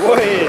Oi!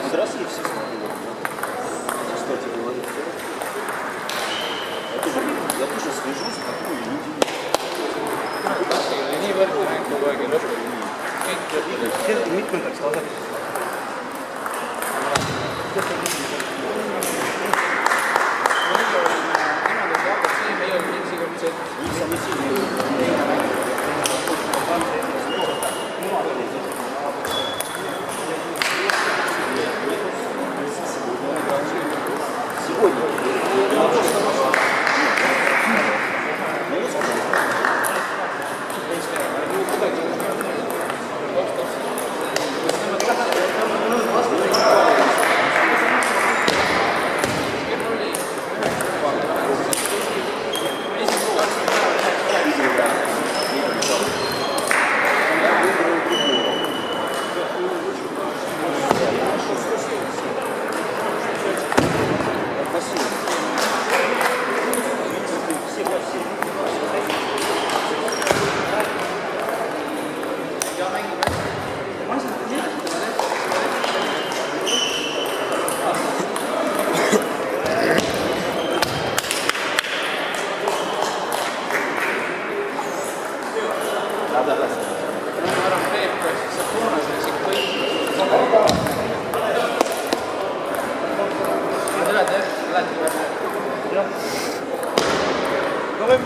Взрослые все смотрели. Кстати, молодец. Я тоже слежу за такой людьми. Nii võrgu mäng kogu aeg ei lõpu. Kõik lõpud. Mitmendaks lausa.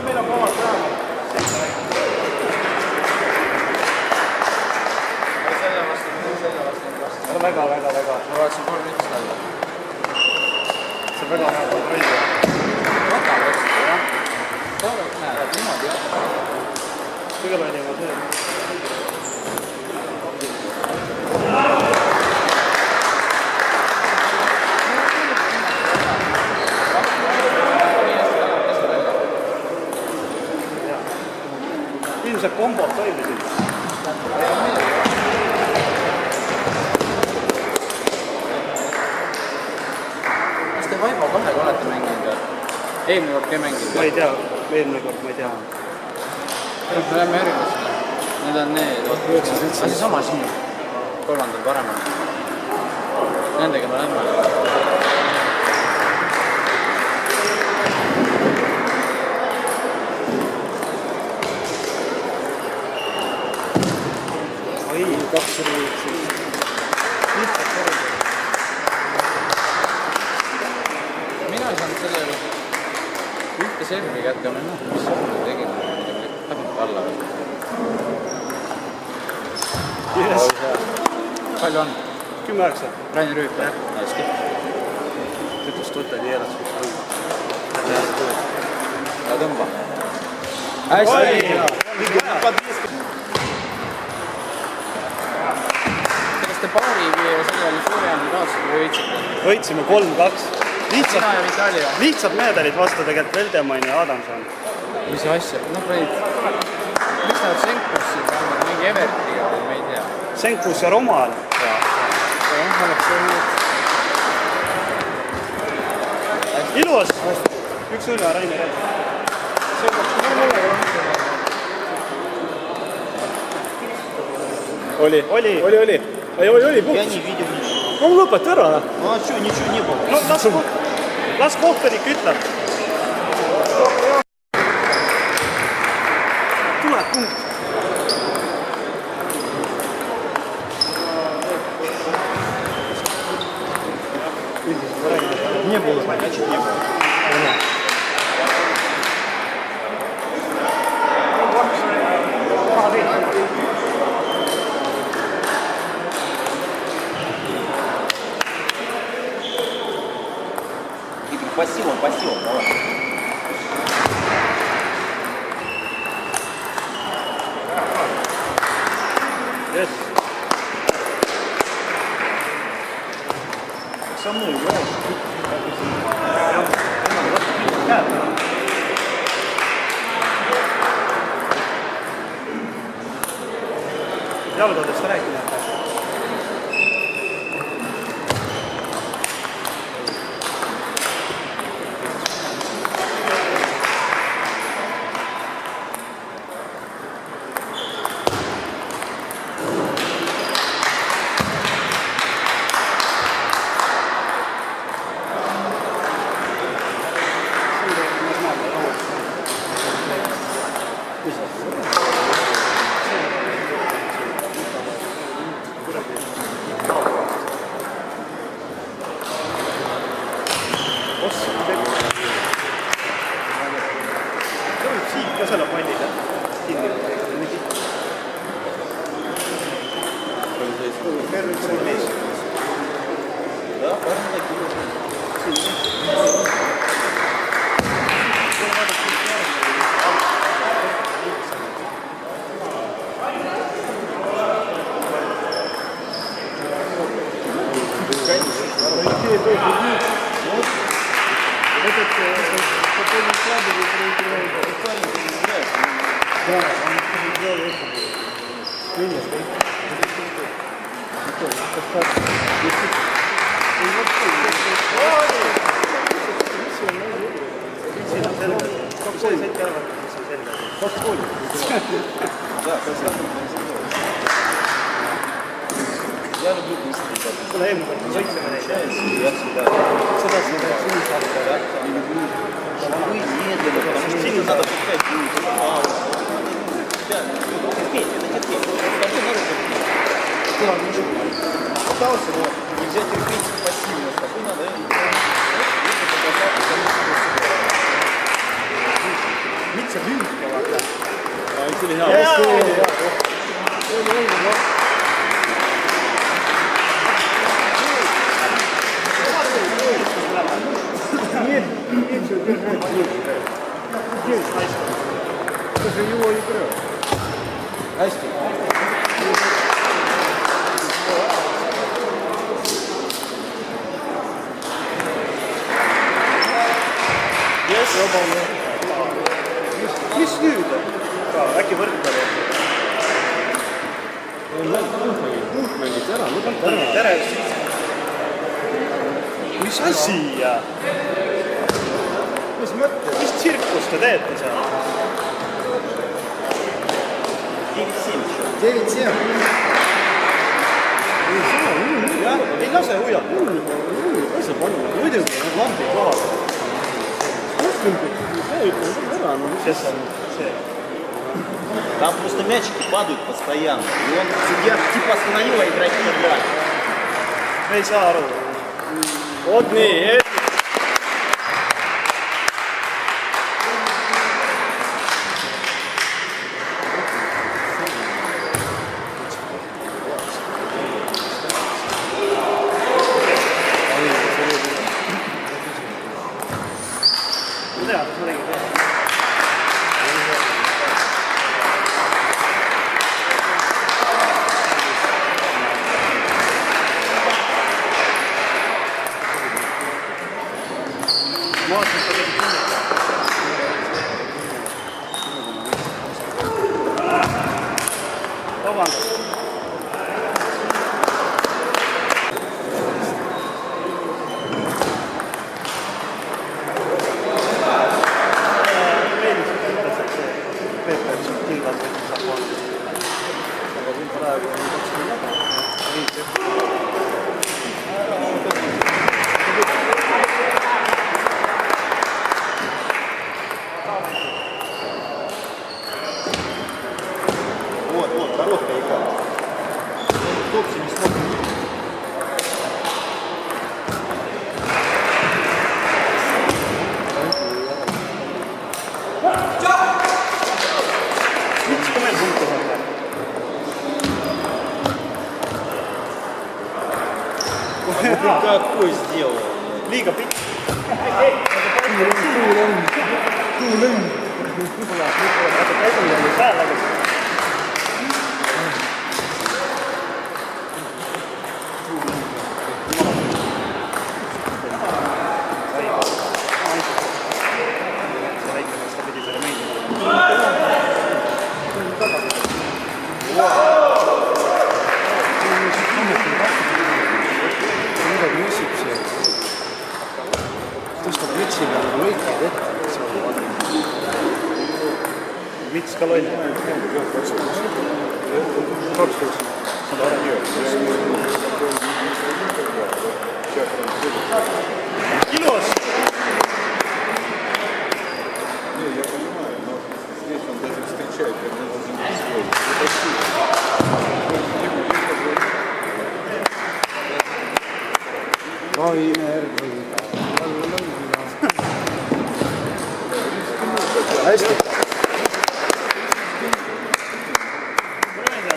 Meil on vabad päevad. Väga. Ma vaatasin 3 minutit alla. See on väga hea kontrolli. Võta võtsid, jah. Toorelt näed, niimoodi jah. Kõige palju ma söön. Ilmselt kombod toimisid. Kas te Vaibo 2-ga olete mänginud või? Eelmine kord ka mänginud? Ma ei tea, eelmine kord ma ei tea. Me läheme järgmisele. Need on need. Aga see sama siin. Kolmandal paremal. Nendega me lähme. Oi, 2 ruud. Mina ei saanud selle ühte servi kätte, ma ei näe, mis me tegime. Läbib alla või? Yes. Palju on? 10-9. Rainer Rüüp, jah? Hästi. Tütust võtta nii elas, mis on. Ja tõmba. Hästi! Kas te paari sellel suurem kaasad või võitsite? Võitsime 3-2. Sina ja Vitali või? Lihtsalt mehed olid vastu tegelikult Veldemann ja Adamson. Mis asja? Nad olid... Miks nad Senkus siin pannud? Mingi Evertiga või ma ei tea. Senkus ja Romal. Jah, oleks see nüüd. Ilus! 1-0 ja Rainer Red. Oli. Ei, oli puhkus. Я не видел ничего. No lõpeta ära. Ну а что, ничего не было. No las kohtunik ütleb. Tuleb punkt. Не было, значит не было. Пассивом, давай. Yes. Со мной играешь. Jalgadest rääkida. Да, парни такие. Я люблю быстрый. Я всегда. Не люблю. Вы медленно, потому что сильно надо пускать будет. Терпеть, это терпеть. С тобой надо терпеть. Пытался, но нельзя терпеть пассивно. С тобой надо. Miks sa hüüdka vaata? See oli hea. hästi. Mis nüüd on? Äkki võrdle Mängid ära, tere! Mis asi? Mis tsirkust te teete seal? 9-7. Ei lase ujata. Muidugi, need lambid kohal. Kes on see? Там просто мячики падают постоянно. И он судья типа остановил, а игроки играли. Me ei saa aru. Oot nii, Вот, короткая игра. Топси не смотрит. Какой сделал? Liiga pikk. Tõstab mütsi peale lõikad ette. Mits ka loll. Ilus! Здесь он даже встречает, как он должен быть свой. Ravime järgi. Hästi.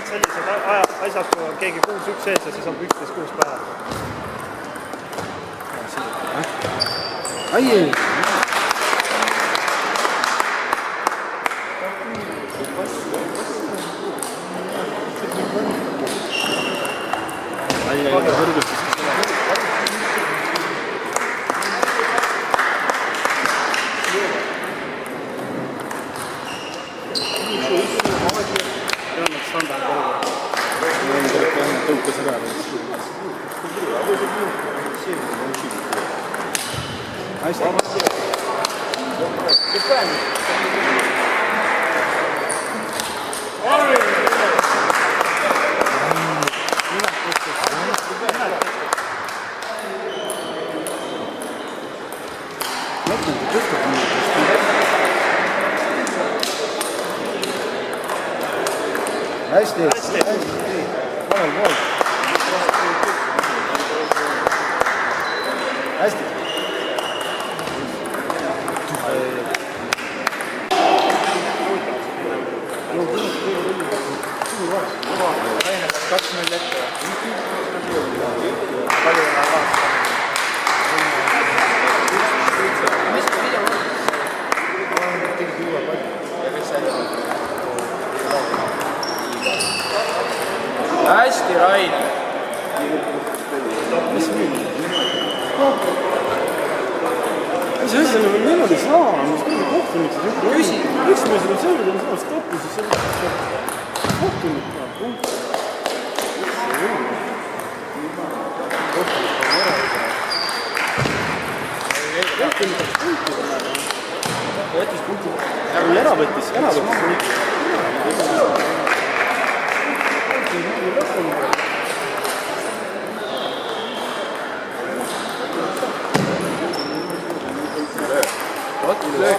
Sellised asjad, kui keegi 6-1 sees ja siis on 11-6 päeva. Ai ei! Ai ei, võrgustus. Tõukas ära. Hästi. Hästi. Hästi. Kaks meil ette. Palju on alaas. Hästi, Rain. Mis asja on niimoodi saa, mis kõige kohtunik siis ütleb? Küsi. Miks me seda selgelt on saanud stoppi, siis kohtunik peab. Võttis punkti. Ära võttis. Löök.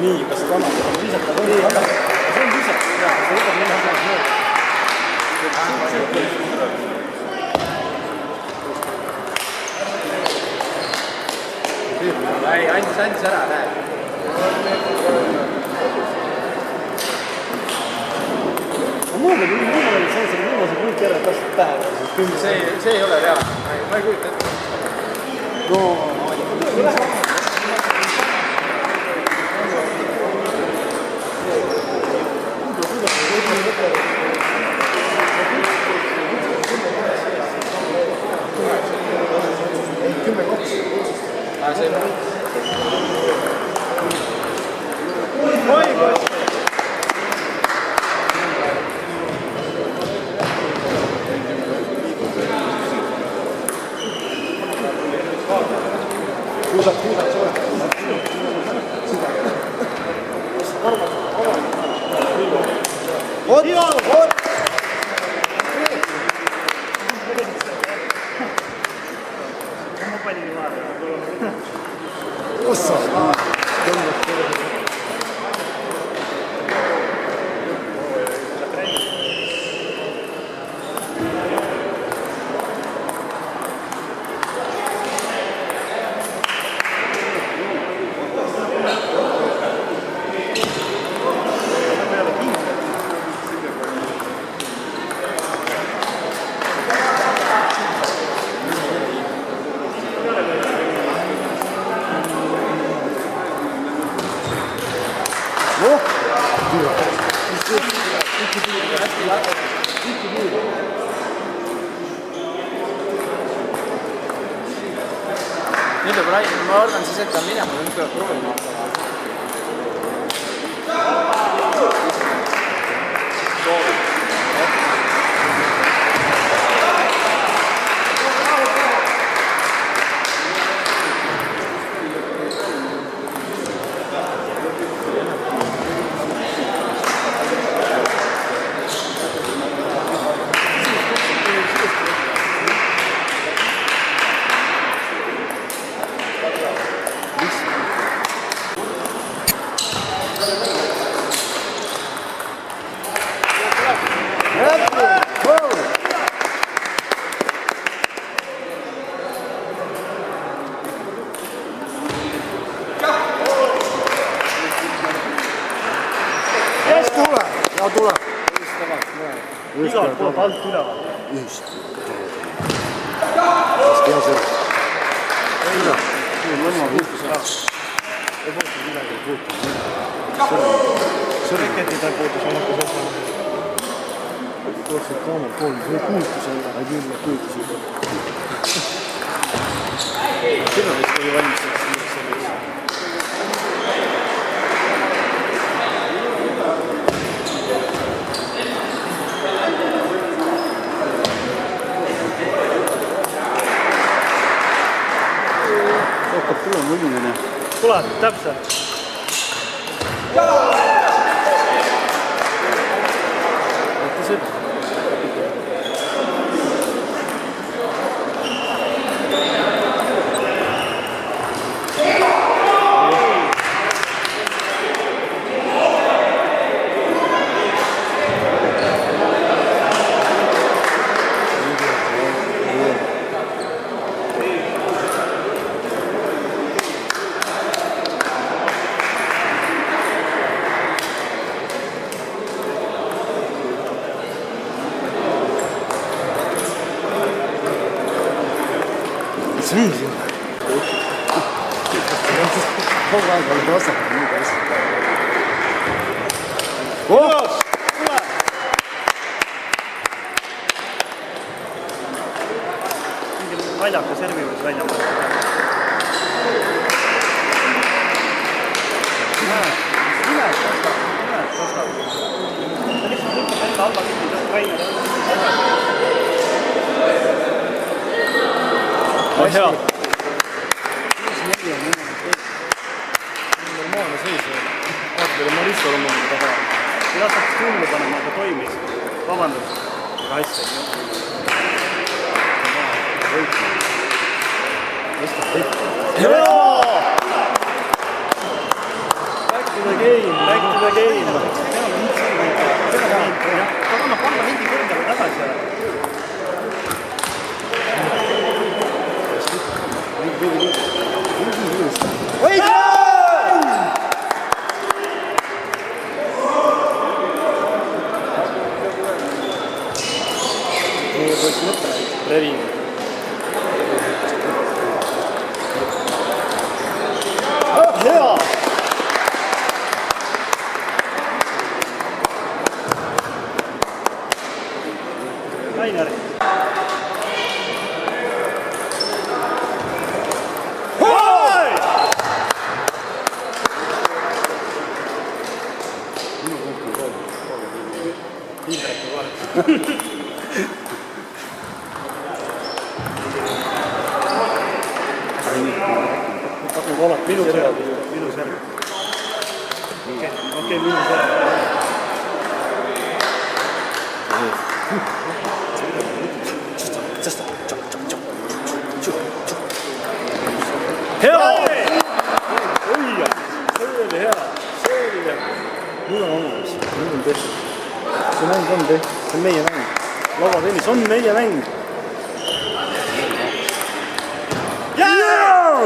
Nii, kas ta annab viisata või ei annab? See on viisata, jaa, see võtab nii annab mööda. Ei, andis ära, näe. Mul on niimoodi, et see on selle viimase punkti järel täpselt päeva. See ei ole reaalne, ma ei kujuta ette. No, Nüüd peab Rain, ma arvan siis, et ta minema, nüüd peab proovima. Ja tule. Igalt poolt alt üleval. Just. Siis teha see. Üle. Lõmma puutus ära. Ei puutus midagi, ei puutus. Reketid ei puutus, on hakkas otsa. Tootsid kaamel pool, ei puutus ära. Ei küll, puutus juba. Sina vist oli valmis selleks. Hakkab tulema mõnimine. Tuleb, täpselt. Võtta seda. See on siin. Kogu aeg oled vastakul nüüd asja. Koos! Tule! Mingi naljaka servi võis välja mõelda. Nimed kostab. Ta lihtsalt lükkab enda alla kinni, ta on välja. Hea. Normaalne seis. Vaatele Maristol on mõnda taha. Kui lastakse tullu panema, aga toimis. Vabandust. Hästi. Back to the game. Back to the game. Aga panna hindi kõrgele tagasi. Revi. Hea! Rainer. Minu serv. Okei, minu serv. Hea! Õige! See oli hea. See oli hea. Mul on olemas. Mul on tehtud. See mäng on tehtud. See on meie mäng. Lauatennis on meie mäng. Yeah!